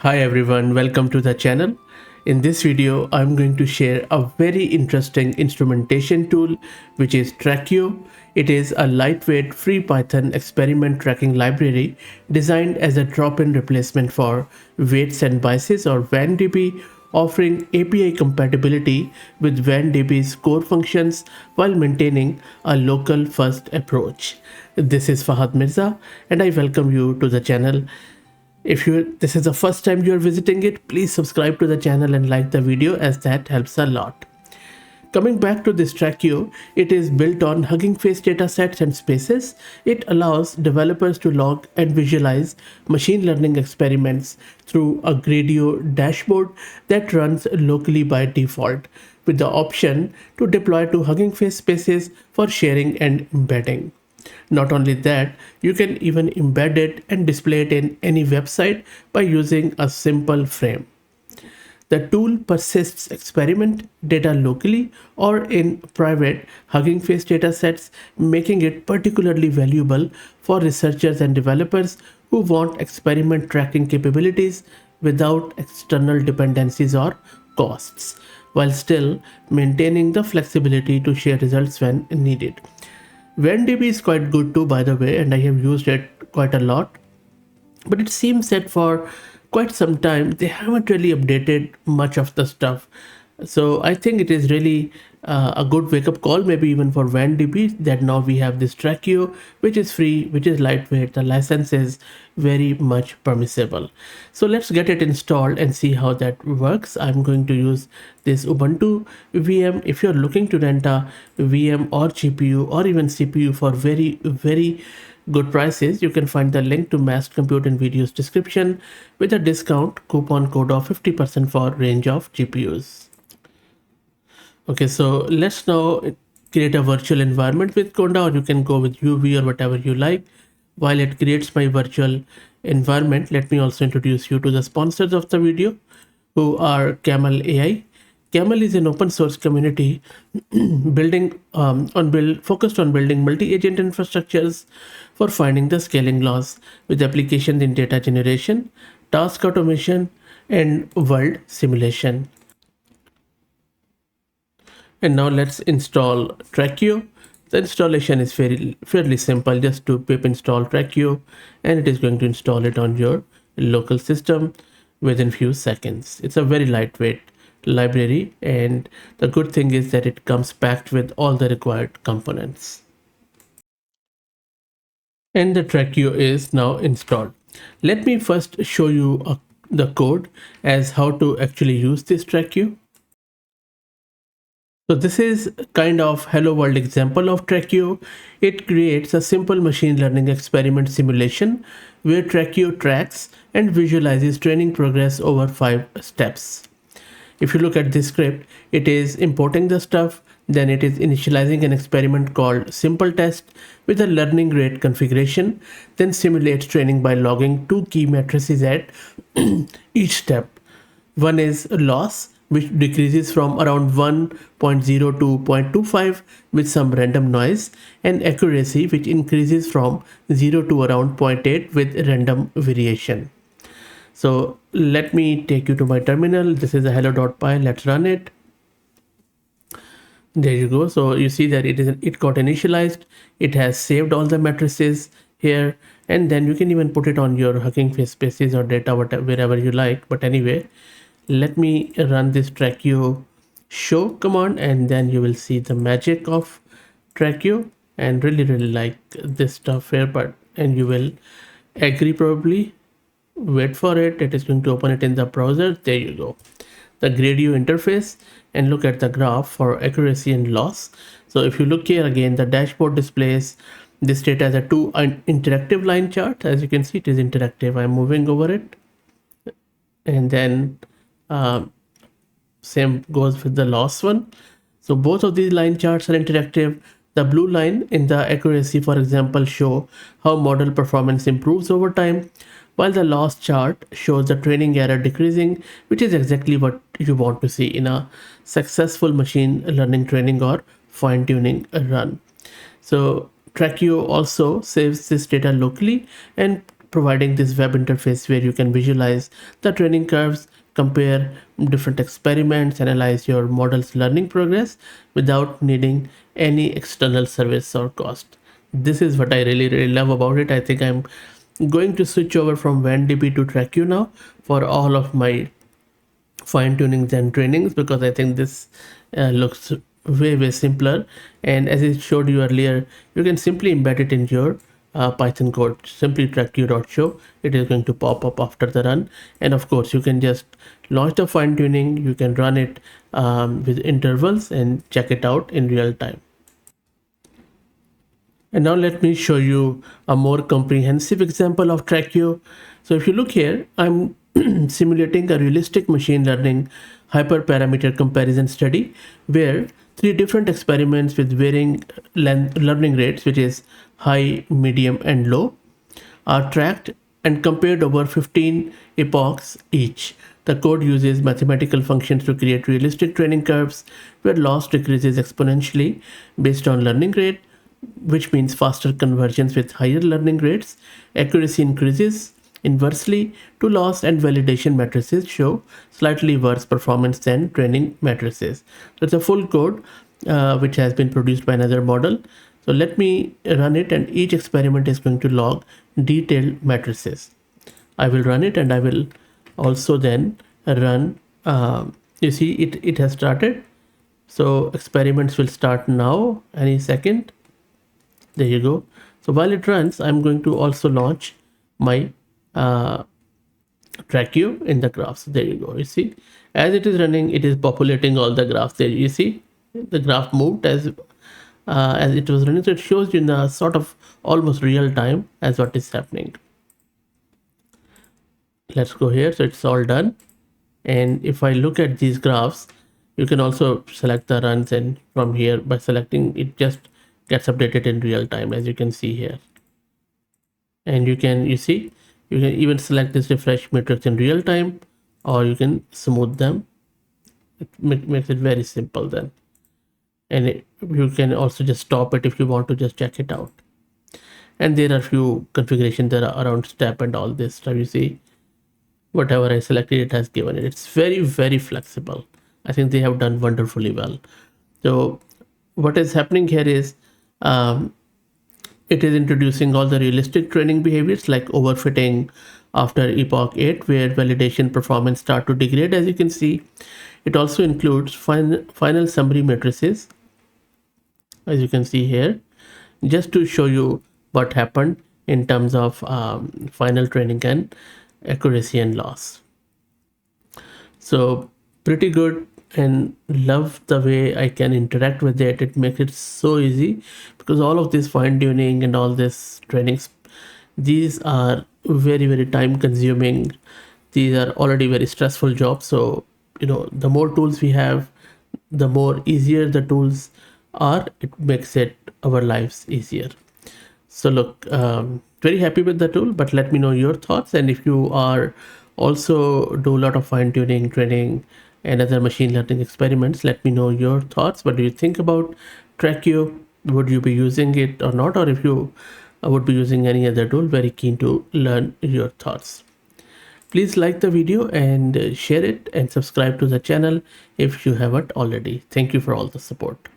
Hi everyone, welcome to the channel. In this video, I'm going to share a very interesting instrumentation tool which is Trackio. It is a lightweight free Python experiment tracking library designed as a drop-in replacement for weights and biases or WanDB, offering API compatibility with WanDB's core functions while maintaining a local first approach. This is Fahad Mirza and I welcome you to the channel. If this is the first time you are visiting it, please subscribe to the channel and like the video as that helps a lot. Coming back to this Trackio, it is built on Hugging Face datasets and spaces. It allows developers to log and visualize machine learning experiments through a Gradio dashboard that runs locally by default, with the option to deploy to Hugging Face spaces for sharing and embedding. Not only that, you can even embed it and display it in any website by using a simple frame. The tool persists experiment data locally or in private Hugging Face datasets, making it particularly valuable for researchers and developers who want experiment tracking capabilities without external dependencies or costs, while still maintaining the flexibility to share results when needed. WanDB is quite good too, by the way, and I have used it quite a lot. But it seems that for quite some time they haven't really updated much of the stuff. So I think it is really a good wake-up call, maybe even for WanDB, that now we have this Trackio, which is free, which is lightweight. The license is very much permissible. So let's get it installed and see how that works. I'm going to use this Ubuntu VM. If you're looking to rent a VM or GPU or even CPU for very good prices, you can find the link to Massed Compute in video's description with a discount coupon code of 50% for range of GPUs. Okay, so let's now create a virtual environment with Conda, or you can go with UV or whatever you like. While it creates my virtual environment, let me also introduce you to the sponsors of the video, who are Camel AI. Camel is an open source community focused on building multi-agent infrastructures for finding the scaling laws with applications in data generation, task automation, and world simulation. And now let's install Trackio. The installation is fairly simple. Just do pip install Trackio and it is going to install it on your local system within few seconds. It's a very lightweight library, and the good thing is that it comes packed with all the required components. And the Trackio is now installed. Let me first show you the code as how to actually use this Trackio. So this is kind of hello world example of Trackio. It creates a simple machine learning experiment simulation where Trackio tracks and visualizes training progress over 5 steps. If you look at this script, it is importing the stuff, then it is initializing an experiment called simple test with a learning rate configuration, then simulates training by logging 2 key matrices at each step. One is loss, which decreases from around 1.0 to 0.25 with some random noise, and accuracy, which increases from 0 to around 0.8 with random variation. So let me take you to my terminal. This is a hello.py. Let's run it. There you go. So you see that it got initialized. It has saved all the matrices here, and then you can even put it on your Hugging Face spaces or data wherever you like. But anyway, let me run this Trackio show command, and then you will see the magic of Trackio, and really like this stuff here. And you will agree probably. Wait for it. It is going to open it in the browser. There you go, the Gradio interface, and look at the graph for accuracy and loss. So if you look here again, the dashboard displays this data as a 2 interactive line chart. As you can see, it is interactive. I'm moving over it, and then same goes with the loss one. So both of these line charts are interactive. The blue line in the accuracy, for example, show how model performance improves over time, while the loss chart shows the training error decreasing, which is exactly what you want to see in a successful machine learning training or fine-tuning run. So Trackio also saves this data locally and providing this web interface where you can visualize the training curves, compare different experiments, analyze your model's learning progress without needing any external service or cost. This is what I really love about it. I think I'm going to switch over from WanDB to Trackio now for all of my fine tunings and trainings, because I think this looks way simpler. And as I showed you earlier, you can simply embed it in your Python code. Simply trackio.show. It is going to pop up after the run. And of course, you can just launch the fine tuning. You can run it with intervals and check it out in real time. And now let me show you a more comprehensive example of Trackio. So if you look here, I'm simulating a realistic machine learning hyperparameter comparison study where three different experiments with varying learning rates, which is high, medium, and low, are tracked and compared over 15 epochs each. The code uses mathematical functions to create realistic training curves where loss decreases exponentially based on learning rate, which means faster conversions with higher learning rates. Accuracy increases inversely to loss, and validation matrices show slightly worse performance than training matrices. So it's a full code which has been produced by another model. So let me run it, and each experiment is going to log detailed matrices. I will run it, and I will also then run, you see it has started. So experiments will start now, any second. There you go. So while it runs, I'm going to also launch my Trackio in the graphs. There you go. You see, as it is running, it is populating all the graphs. There you see the graph moved as it was running. So it shows you in a sort of almost real time as what is happening. Let's go here. So it's all done. And if I look at these graphs, you can also select the runs, and from here by selecting it just gets updated in real time, as you can see here. And you can even select this refresh matrix in real time, or you can smooth them. It makes it very simple then. And you can also just stop it if you want to just check it out. And there are few configurations that are around step and all this stuff. You see, whatever I selected, it has given it. It's very flexible. I think they have done wonderfully well. So what is happening here is it is introducing all the realistic training behaviors like overfitting after epoch 8, where validation performance start to degrade, as you can see. It also includes final summary matrices, as you can see here, just to show you what happened in terms of final training and accuracy and loss. So pretty good, and love the way I can interact with it. It makes it so easy, because all of this fine tuning and all this trainings, these are very time consuming. These are already very stressful jobs. So the more tools we have, the more easier the tools are. It makes it our lives easier. So look, very happy with the tool, but let me know your thoughts. And if you are also do a lot of fine tuning, training, and other machine learning experiments, let me know your thoughts. What do you think about Trackio? Would you be using it or not? Or if you would be using any other tool, very keen to learn your thoughts. Please like the video and share it, and subscribe to the channel if you haven't already. Thank you for all the support.